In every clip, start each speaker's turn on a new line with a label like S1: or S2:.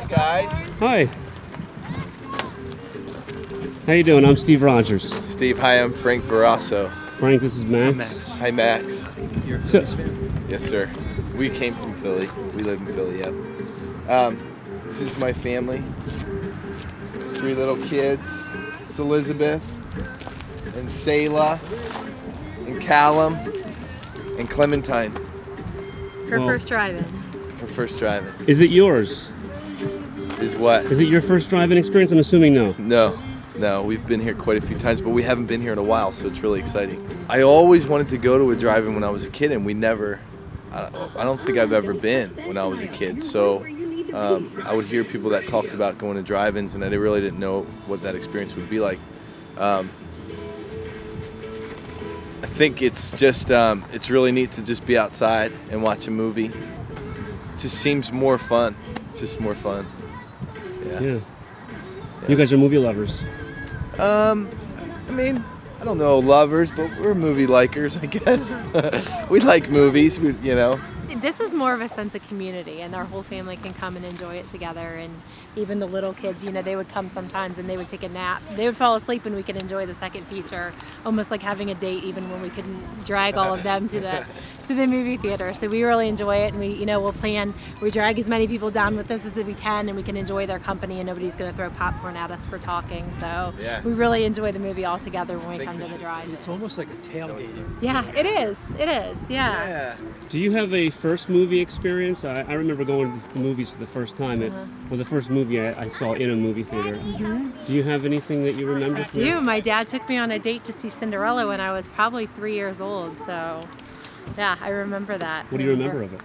S1: guys.
S2: Hi. How you doing? I'm Steve Rogers.
S1: Steve, hi, I'm Frank Verasso.
S2: Frank, this is Max.
S1: Hi, Max.
S3: You're a
S2: So-
S3: Phillies fan?
S1: Yes, sir. We came from Philly. We live in Philly, yeah. This is my family. 3 little kids. It's Elizabeth and Selah and Callum and Clementine.
S4: Her
S2: Well-
S4: first drive-in.
S1: Her first driving.
S2: Is it yours?
S1: Is what?
S2: Is it your first driving experience? I'm assuming no.
S1: No, we've been here quite a few times, but we haven't been here in a while, so it's really exciting. I always wanted to go to a drive-in when I was a kid, and we never, I don't think I've ever been when I was a kid. So I would hear people that talked about going to drive-ins, and I really didn't know what that experience would be like. I think it's just, it's really neat to just be outside and watch a movie. It just seems more fun. It's just more fun.
S2: Yeah. You guys are movie lovers.
S1: I mean, I don't know lovers, but we're movie likers, I guess. We like movies, you know.
S4: This is more of a sense of community, and our whole family can come and enjoy it together. And even the little kids, you know, they would come sometimes and they would take a nap. They would fall asleep and we could enjoy the second feature, almost like having a date, even when we couldn't drag all of them to the movie theater. So we really enjoy it, and we drag as many people down with us as we can, and we can enjoy their company, and nobody's going to throw popcorn at us for talking. So
S1: Yeah.
S4: we really enjoy the movie all together when we come to the drive.
S3: It's almost like a tailgating.
S4: Yeah, it is. It is. Yeah.
S2: Do you have a first movie experience? I remember going to the movies for the first time. Well, the first movie I saw in a movie theater. Do you have anything that you remember?
S4: I do. My dad took me on a date to see Cinderella when I was probably 3 years old. So, yeah, I remember that.
S2: What do you remember of it?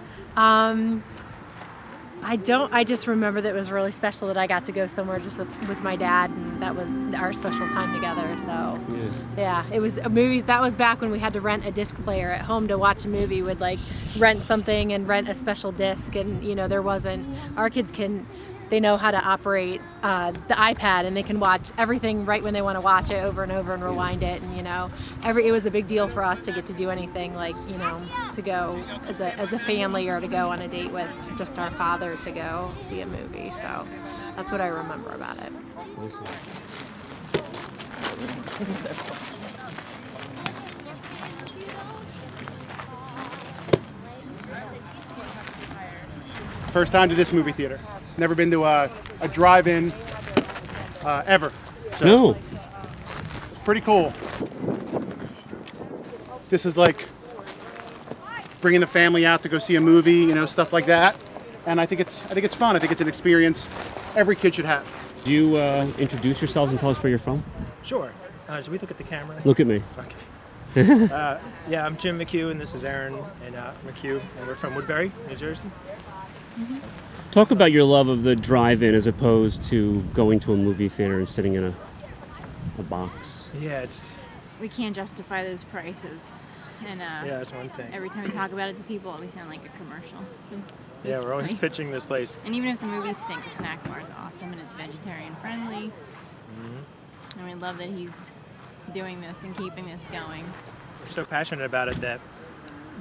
S4: I don't. I just remember that it was really special that I got to go somewhere just with my dad, and that was our special time together. So, yeah, it was a movie. That was back when we had to rent a disc player at home to watch a movie. We'd like rent something and rent a special disc, and you know, there wasn't. Our kids they know how to operate the iPad, and they can watch everything right when they want to watch it over and over and rewind it. And you know, it was a big deal for us to get to do anything like, you know, to go as a family or to go on a date with just our father to go see a movie. So that's what I remember about it.
S2: Awesome.
S5: First time to this movie theater. Never been to a drive-in ever. So
S2: No.
S5: pretty cool. This is like bringing the family out to go see a movie, you know, stuff like that. And I think it's fun. I think it's an experience every kid should have.
S2: Do you introduce yourselves and tell us where you're from?
S6: Sure. Should we look at the camera?
S2: Look at me.
S6: Okay. Yeah, I'm Jim McHugh, and this is Aaron and McHugh, and we're from Woodbury, New Jersey.
S2: Talk about your love of the drive-in as opposed to going to a movie theater and sitting in a box.
S6: Yeah, it's
S7: We can't justify those prices, and
S6: yeah, that's one thing.
S7: every time we talk about it to people, we sound like a commercial.
S6: Yeah, we're always
S7: place.
S6: pitching this place.
S7: And even if the movies stink, the snack bar is awesome and it's vegetarian friendly. And we love that he's doing this and keeping this going.
S6: We're so passionate about it that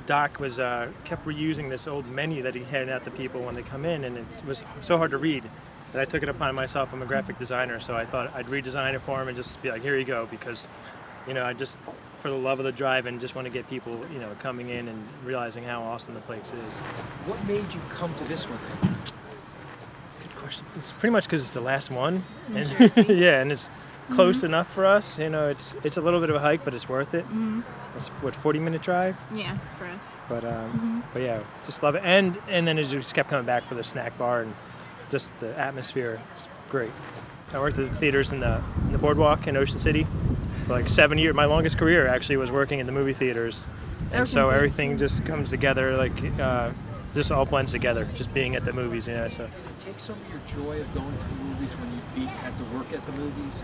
S6: Doc was kept reusing this old menu that he handed out to people when they come in, and it was so hard to read that I took it upon myself. I'm a graphic designer, so I thought I'd redesign it for him and just be like, here you go, because, you know, I just, for the love of the drive-in, just want to get people, you know, coming in and realizing how awesome the place is.
S3: What made you come to this one?
S6: Good question. It's pretty much because it's the last one.
S7: In Jersey.
S6: Yeah, and it's close enough for us. You know, it's a little bit of a hike, but it's worth it. It's what, 40-minute drive?
S7: Yeah, for us.
S6: But yeah, just love it. And then it just kept coming back for the snack bar and just the atmosphere. It's great. I worked at the theaters in the Boardwalk in Ocean City for like 7 years. My longest career actually was working in the movie theaters. And so everything just comes together, like just all blends together, just being at the movies, you know. So
S3: Did it take some of your joy of going to the movies when you had to work at the movies?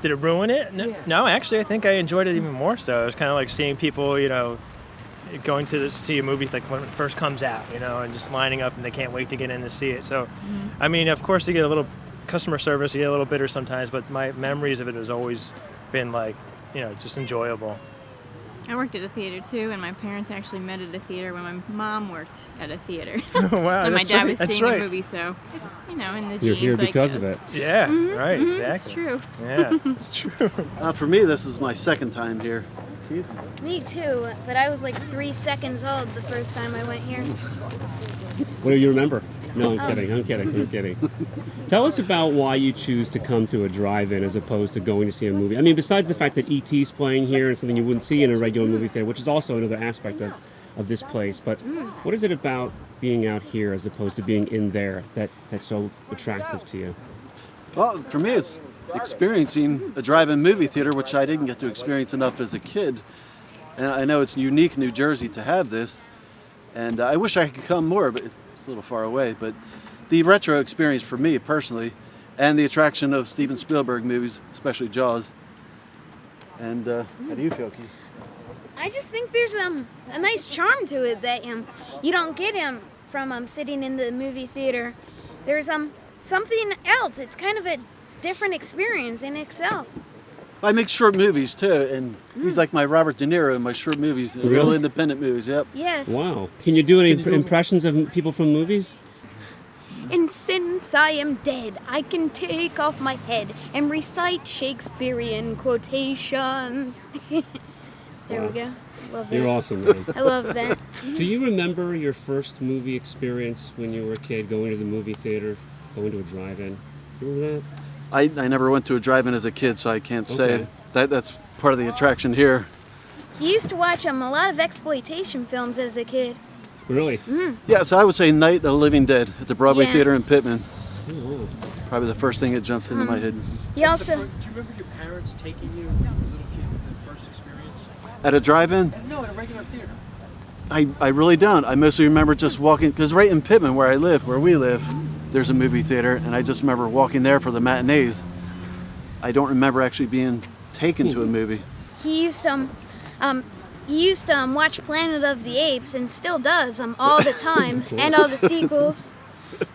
S6: did it ruin it? No,
S3: Yeah.
S6: no, actually, I think I enjoyed it even more so. It was kind of like seeing people, you know, going to see a movie like when it first comes out, you know, and just lining up and they can't wait to get in to see it. So, I mean, of course, you get a little customer service, you get a little bitter sometimes, but my memories of it has always been like, you know, just enjoyable.
S7: I worked at a theater too, and my parents actually met at a theater when my mom worked at a theater.
S6: Oh, wow,
S7: and my
S6: that's
S7: dad
S6: right,
S7: was
S6: that's
S7: seeing
S6: right.
S7: the movie, so it's, in the genes.
S2: You're here
S7: I
S2: because of
S7: guess.
S2: it.
S6: Yeah, right,
S7: It's
S6: exactly.
S7: true.
S6: Yeah, it's true.
S8: For me, this is my second time here. Keith?
S9: Me too, but I was like 3 seconds old the first time I went here.
S2: What do you remember? No, I'm kidding. I'm kidding. Tell us about why you choose to come to a drive-in as opposed to going to see a movie. I mean, besides the fact that E.T.'s playing here and something you wouldn't see in a regular movie theater, which is also another aspect of this place. But what is it about being out here as opposed to being in there that's so attractive to you?
S8: Well, for me, it's experiencing a drive-in movie theater, which I didn't get to experience enough as a kid. And I know it's unique in New Jersey to have this, and I wish I could come more, but it's a little far away. But the retro experience for me personally, and the attraction of Steven Spielberg movies, especially Jaws. And how do you feel, Keith?
S9: I just think there's a nice charm to it that you don't get from sitting in the movie theater. There's something else. It's kind of a different experience in itself.
S8: I make short movies too, and he's like my Robert De Niro in my short movies, real
S2: Really?
S8: independent movies. Yep.
S9: Yes.
S2: Wow. Can you do any impressions of people from movies?
S9: And since I am dead, I can take off my head and recite Shakespearean quotations. There we go. Love that.
S2: You're awesome, man.
S9: I love that.
S2: Do you remember your first movie experience when you were a kid, going to the movie theater, going to a drive-in? You remember that?
S8: I never went to a drive-in as a kid, so I can't say
S2: Okay.
S8: that's part of the attraction here.
S9: He used to watch a lot of exploitation films as a kid.
S2: Really?
S8: Yeah, so I would say Night of the Living Dead at the Broadway
S9: Yeah.
S8: Theater in Pittman.
S2: Oh, wow.
S8: Probably the first thing that jumps into my head.
S9: He also,
S3: Do you remember your parents taking you, as a little kid, for the first experience?
S8: At a drive-in,
S3: No, at a regular theater.
S8: I really don't. I mostly remember just walking, because right in Pittman where we live, there's a movie theater, and I just remember walking there for the matinees. I don't remember actually being taken to a movie.
S9: he used to watch Planet of the Apes and still does all the time, and all the sequels.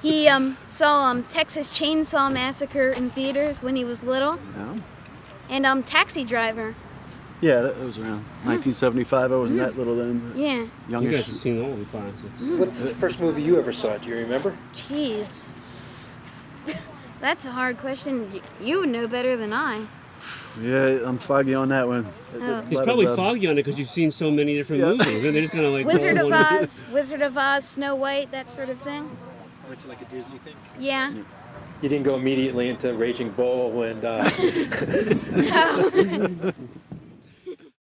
S9: He saw Texas Chainsaw Massacre in theaters when he was little,
S8: Yeah,
S9: and Taxi Driver.
S8: yeah, that was around 1975. I wasn't that little then, but
S9: Yeah.
S2: You guys
S8: youngish.
S2: have seen all the classics.
S3: What's the first movie you ever saw? Do you remember?
S9: Jeez. That's a hard question. You would know better than I.
S8: Yeah, I'm foggy on that one.
S9: Oh.
S2: He's probably foggy on it because you've seen so many different
S8: Yeah.
S2: movies, and they're just kind of like
S9: Wizard
S2: oh,
S9: of
S2: one-
S9: Oz, Snow White, that sort of thing.
S3: Went to like a Disney thing?
S9: Yeah.
S3: You didn't go immediately into Raging Bull and